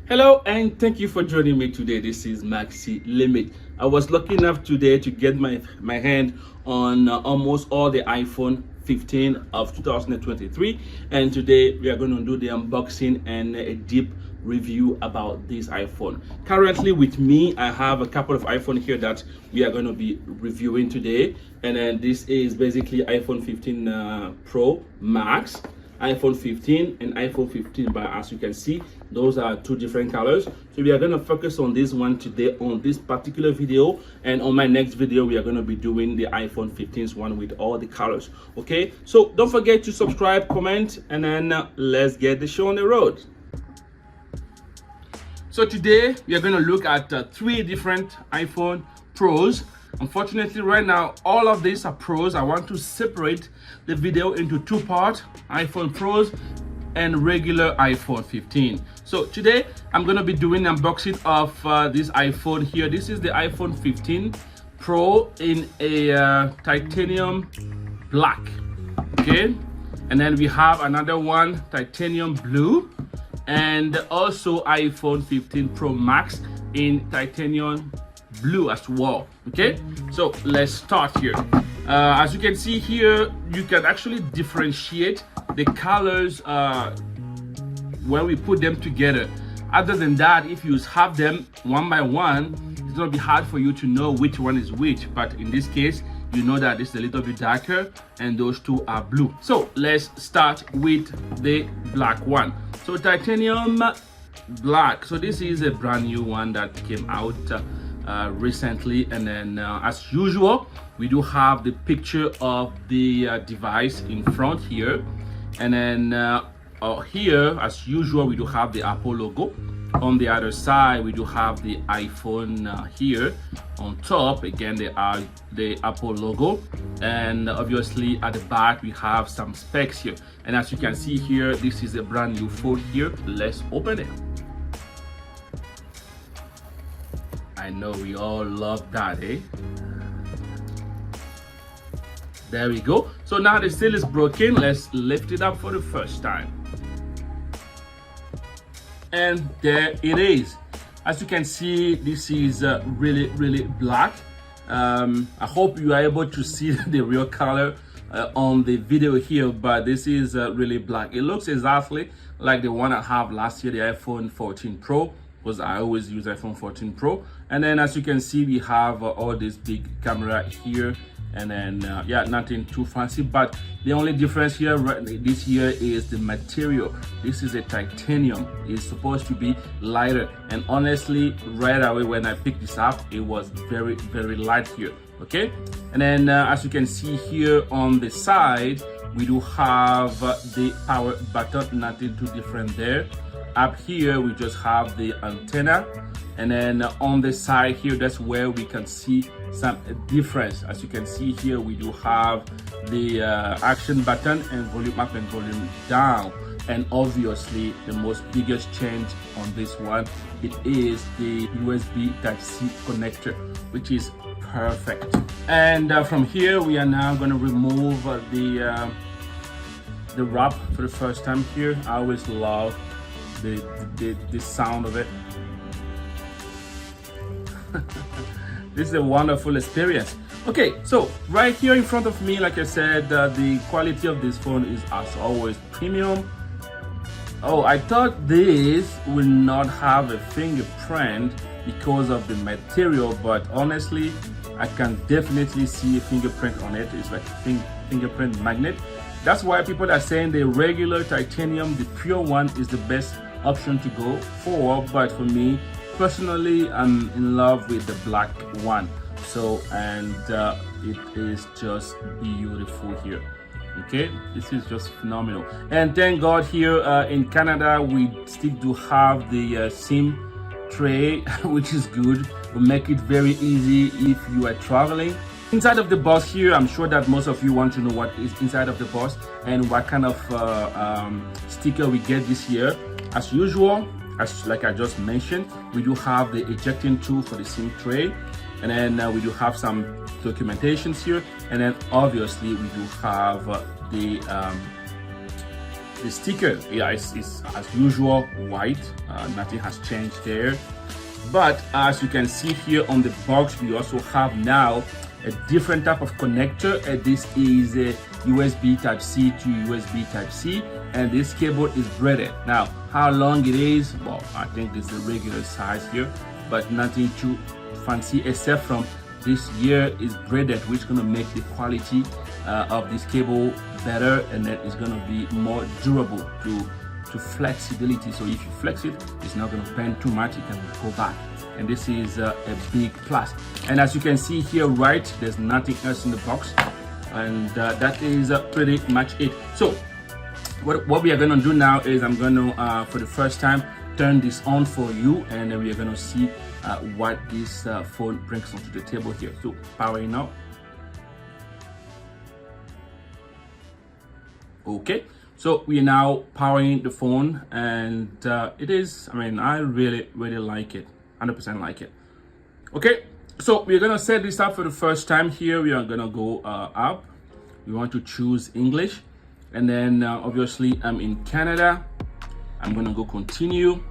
Hello and thank you for joining me today. This is Maxi Limit. I was lucky enough today to get my hand on almost all the iPhone 15 of 2023, and today we are going to do the unboxing and a deep review about this iPhone. Currently with me, I have a couple of iPhone here that we are going to be reviewing today, and then this is basically iPhone 15 Pro Max, iPhone 15 and iPhone 15, but as you can see, those are two different colors. So we are going to focus on this one today on this particular video, and on my next video we are going to be doing the iPhone 15's one with all the colors. Okay, so don't forget to subscribe, comment, and then let's get the show on the road. So today we are going to look at three different iPhone Pros. Unfortunately, right now all of these are Pros. I want to separate the video into two parts: iPhone Pros and regular iPhone 15. So today I'm going to be doing an unboxing of this iPhone here. This is the iPhone 15 Pro in a titanium black. Okay, and then we have another one, titanium blue, and also iPhone 15 Pro Max in titanium blue as well. Okay, so let's start here. As you can see here, you can actually differentiate the colors when we put them together. Other than that, if you have them one by one, it's gonna be hard for you to know which one is which, but in this case you know that it's a little bit darker and those two are blue. So let's start with the black one. So titanium black, so this is a brand new one that came out recently, and then as usual we do have the picture of the device in front here, and then here as usual we do have the Apple logo. On the other side we do have the iPhone here on top. Again, they are the Apple logo, and obviously at the back we have some specs here. And as you can see here, this is a brand new phone here. Let's open it. I know we all love that, eh? There we go. So now the seal is broken. Let's lift it up for the first time. And there it is. As you can see, this is really black. I hope you are able to see the real color on the video here, but this is really black. It looks exactly like the one I have last year, the iPhone 14 Pro, because I always use iPhone 14 Pro. And then as you can see, we have all this big camera here, and then yeah, nothing too fancy, but the only difference here this year is the material. This is a titanium. It's supposed to be lighter, and honestly right away when I picked this up, it was very light here. Okay, and then as you can see here on the side, we do have the power button. Nothing too different there. Up here we just have the antenna, and then on the side here, that's where we can see some difference. As you can see here, we do have the action button and volume up and volume down, and obviously the most biggest change on this one, it is the USB Type-C connector, which is perfect. And from here we are now going to remove the wrap for the first time here. I always love the sound of it. This is a wonderful experience. Okay, so right here in front of me, like I said, the quality of this phone is as always premium. Oh, I thought this will not have a fingerprint because of the material, but honestly I can definitely see a fingerprint on it. It's like a fingerprint magnet. That's why people are saying the regular titanium, the pure one, is the best option to go for. But for me personally, I'm in love with the black one. So, and it is just beautiful here. Okay, this is just phenomenal. And thank God here in Canada we still do have the SIM tray, which is good. Will make it very easy if you are traveling. Inside of the box here, I'm sure that most of you want to know what is inside of the box and what kind of sticker we get this year. As usual, like I just mentioned, we do have the ejecting tool for the SIM tray, and then we do have some documentations here, and then obviously we do have the the sticker, yeah, it's as usual white. Nothing has changed there. But as you can see here on the box, we also have now a different type of connector. This is a USB Type-C to USB Type-C, and this cable is braided. Now, how long it is? Well, I think it's the regular size here, but nothing too fancy, except from this here is braided, which is going to make the quality of this cable better, and then it's going to be more durable to flexibility. So if you flex it, it's not going to bend too much, it can go back, and this is a big plus. And as you can see here, right, there's nothing else in the box, and that is pretty much it. So what we are going to do now is I'm going to for the first time turn this on for you, and then we are going to see what this phone brings onto the table here. So powering up. Okay, so we are now powering the phone, and it is, I mean, I really like it, 100% like it. Okay, so we're gonna set this up for the first time. Here we are gonna go up. We want to choose English, and then obviously I'm in Canada. I'm gonna go continue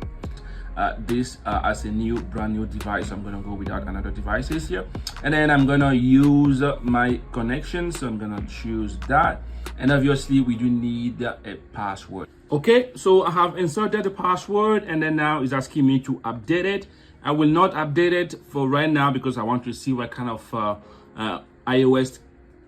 this as a brand new device. I'm gonna go without another devices here, and then I'm gonna use my connection, so I'm gonna choose that. And obviously we do need a password. Okay, so I have inserted the password, and then now it's asking me to update it. I will not update it for right now because I want to see what kind of iOS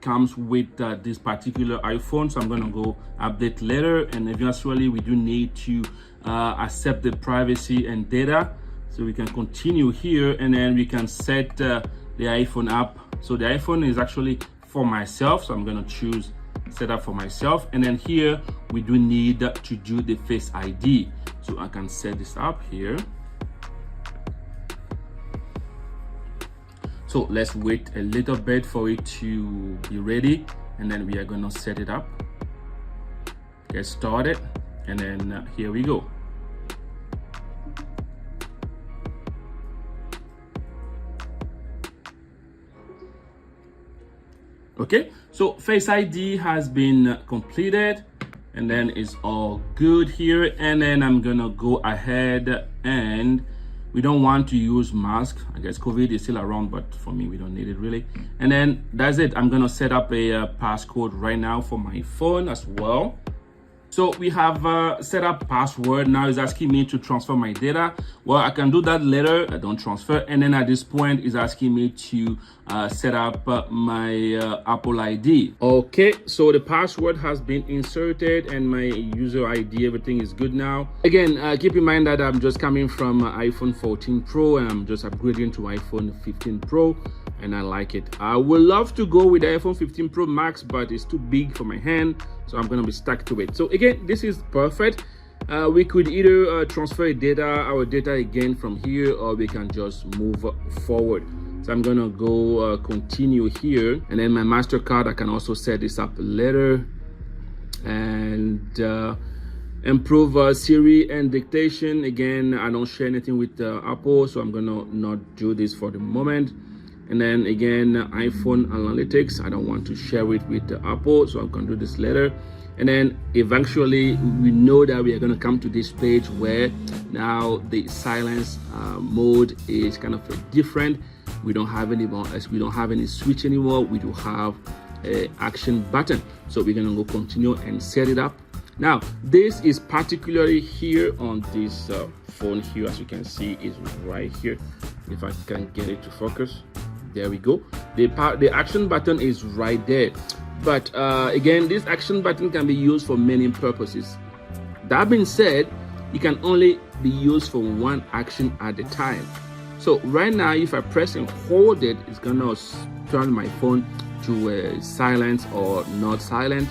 comes with this particular iPhone. So I'm going to go update later, and eventually we do need to accept the privacy and data, so we can continue here, and then we can set the iPhone up. So the iPhone is actually for myself, so I'm going to choose set up for myself, and then here we do need to do the Face ID, so I can set this up here. So let's wait a little bit for it to be ready, and then we are gonna set it up, get started, and then here we go. Okay, so Face ID has been completed, and then it's all good here. And then I'm gonna go ahead, and we don't want to use mask. I guess COVID is still around, but for me, we don't need it really. And then that's it. I'm gonna set up a passcode right now for my phone as well. So we have set up password. Now it's asking me to transfer my data. Well, I can do that later. I don't transfer. And then at this point, it's asking me to set up my Apple ID. Okay, so the password has been inserted, and my user ID, everything is good now. Again, keep in mind that I'm just coming from iPhone 14 Pro, and I'm just upgrading to iPhone 15 Pro, and I like it. I would love to go with the iPhone 15 Pro Max, but it's too big for my hand, so I'm gonna be stuck to it. So again, this is perfect. We could either transfer our data again from here, or we can just move forward. So I'm gonna go continue here, and then my MasterCard, I can also set this up later, and improve Siri and dictation. Again, I don't share anything with Apple, so I'm gonna not do this for the moment. And then again, iPhone analytics, I don't want to share it with Apple, so I'm gonna do this later. And then eventually we know that we are going to come to this page where now the silence mode is kind of different. We don't have any more, as we don't have any switch anymore. We do have a action button, so we're going to go continue and set it up. Now this is particularly here on this phone here, as you can see, is right here. If I can get it to focus, there we go. The action button is right there. But again, this action button can be used for many purposes. That being said, it can only be used for one action at a time. So right now, if I press and hold it, it's gonna turn my phone to silent or not silent.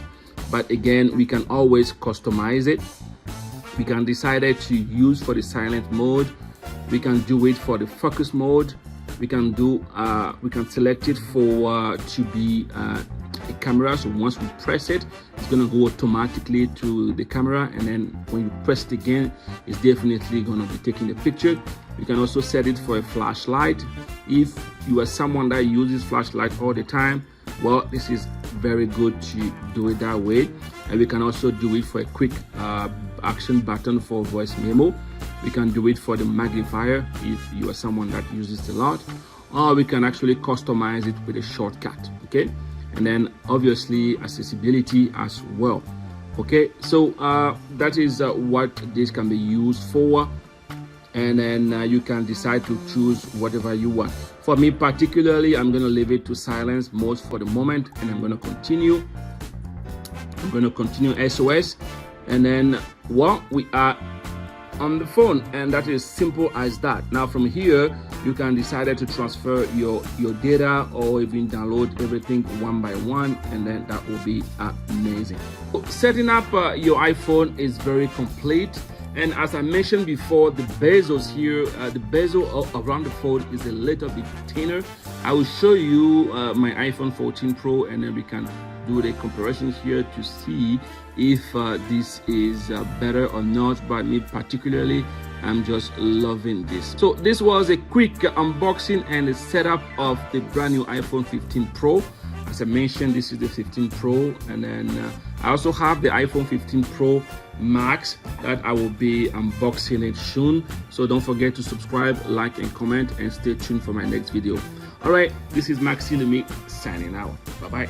But again, we can always customize it. We can decide it to use for the silent mode. We can do it for the focus mode. We can select it for to be a camera. So once we press it, it's gonna go automatically to the camera, and then when you press it again, it's definitely gonna be taking the picture. You can also set it for a flashlight. If you are someone that uses flashlight all the time, well, this is very good to do it that way. and we can also do it for a quick action button for voice memo. We can do it for the magnifier if you are someone that uses it a lot, or we can actually customize it with a shortcut. Okay, and then obviously accessibility as well. Okay, so that is what this can be used for, and then you can decide to choose whatever you want. For me particularly, I'm going to leave it to silence mode for the moment, and I'm going to continue SOS, and then we are on the phone, and that is simple as that. Now from here you can decide to transfer your data, or even download everything one by one, and then that will be amazing. Setting up your iPhone is very complete, and as I mentioned before, the bezels here, the bezel around the phone is a little bit thinner. I will show you my iPhone 14 Pro, and then we can do the comparison here to see if this is better or not. But me particularly, I'm just loving this. So this was a quick unboxing and a setup of the brand new iPhone 15 Pro. As I mentioned, this is the 15 Pro, and then I also have the iPhone 15 Pro Max that I will be unboxing it soon. So don't forget to subscribe, like, and comment, and stay tuned for my next video. All right, this is Maxi Lumi signing out. Bye bye.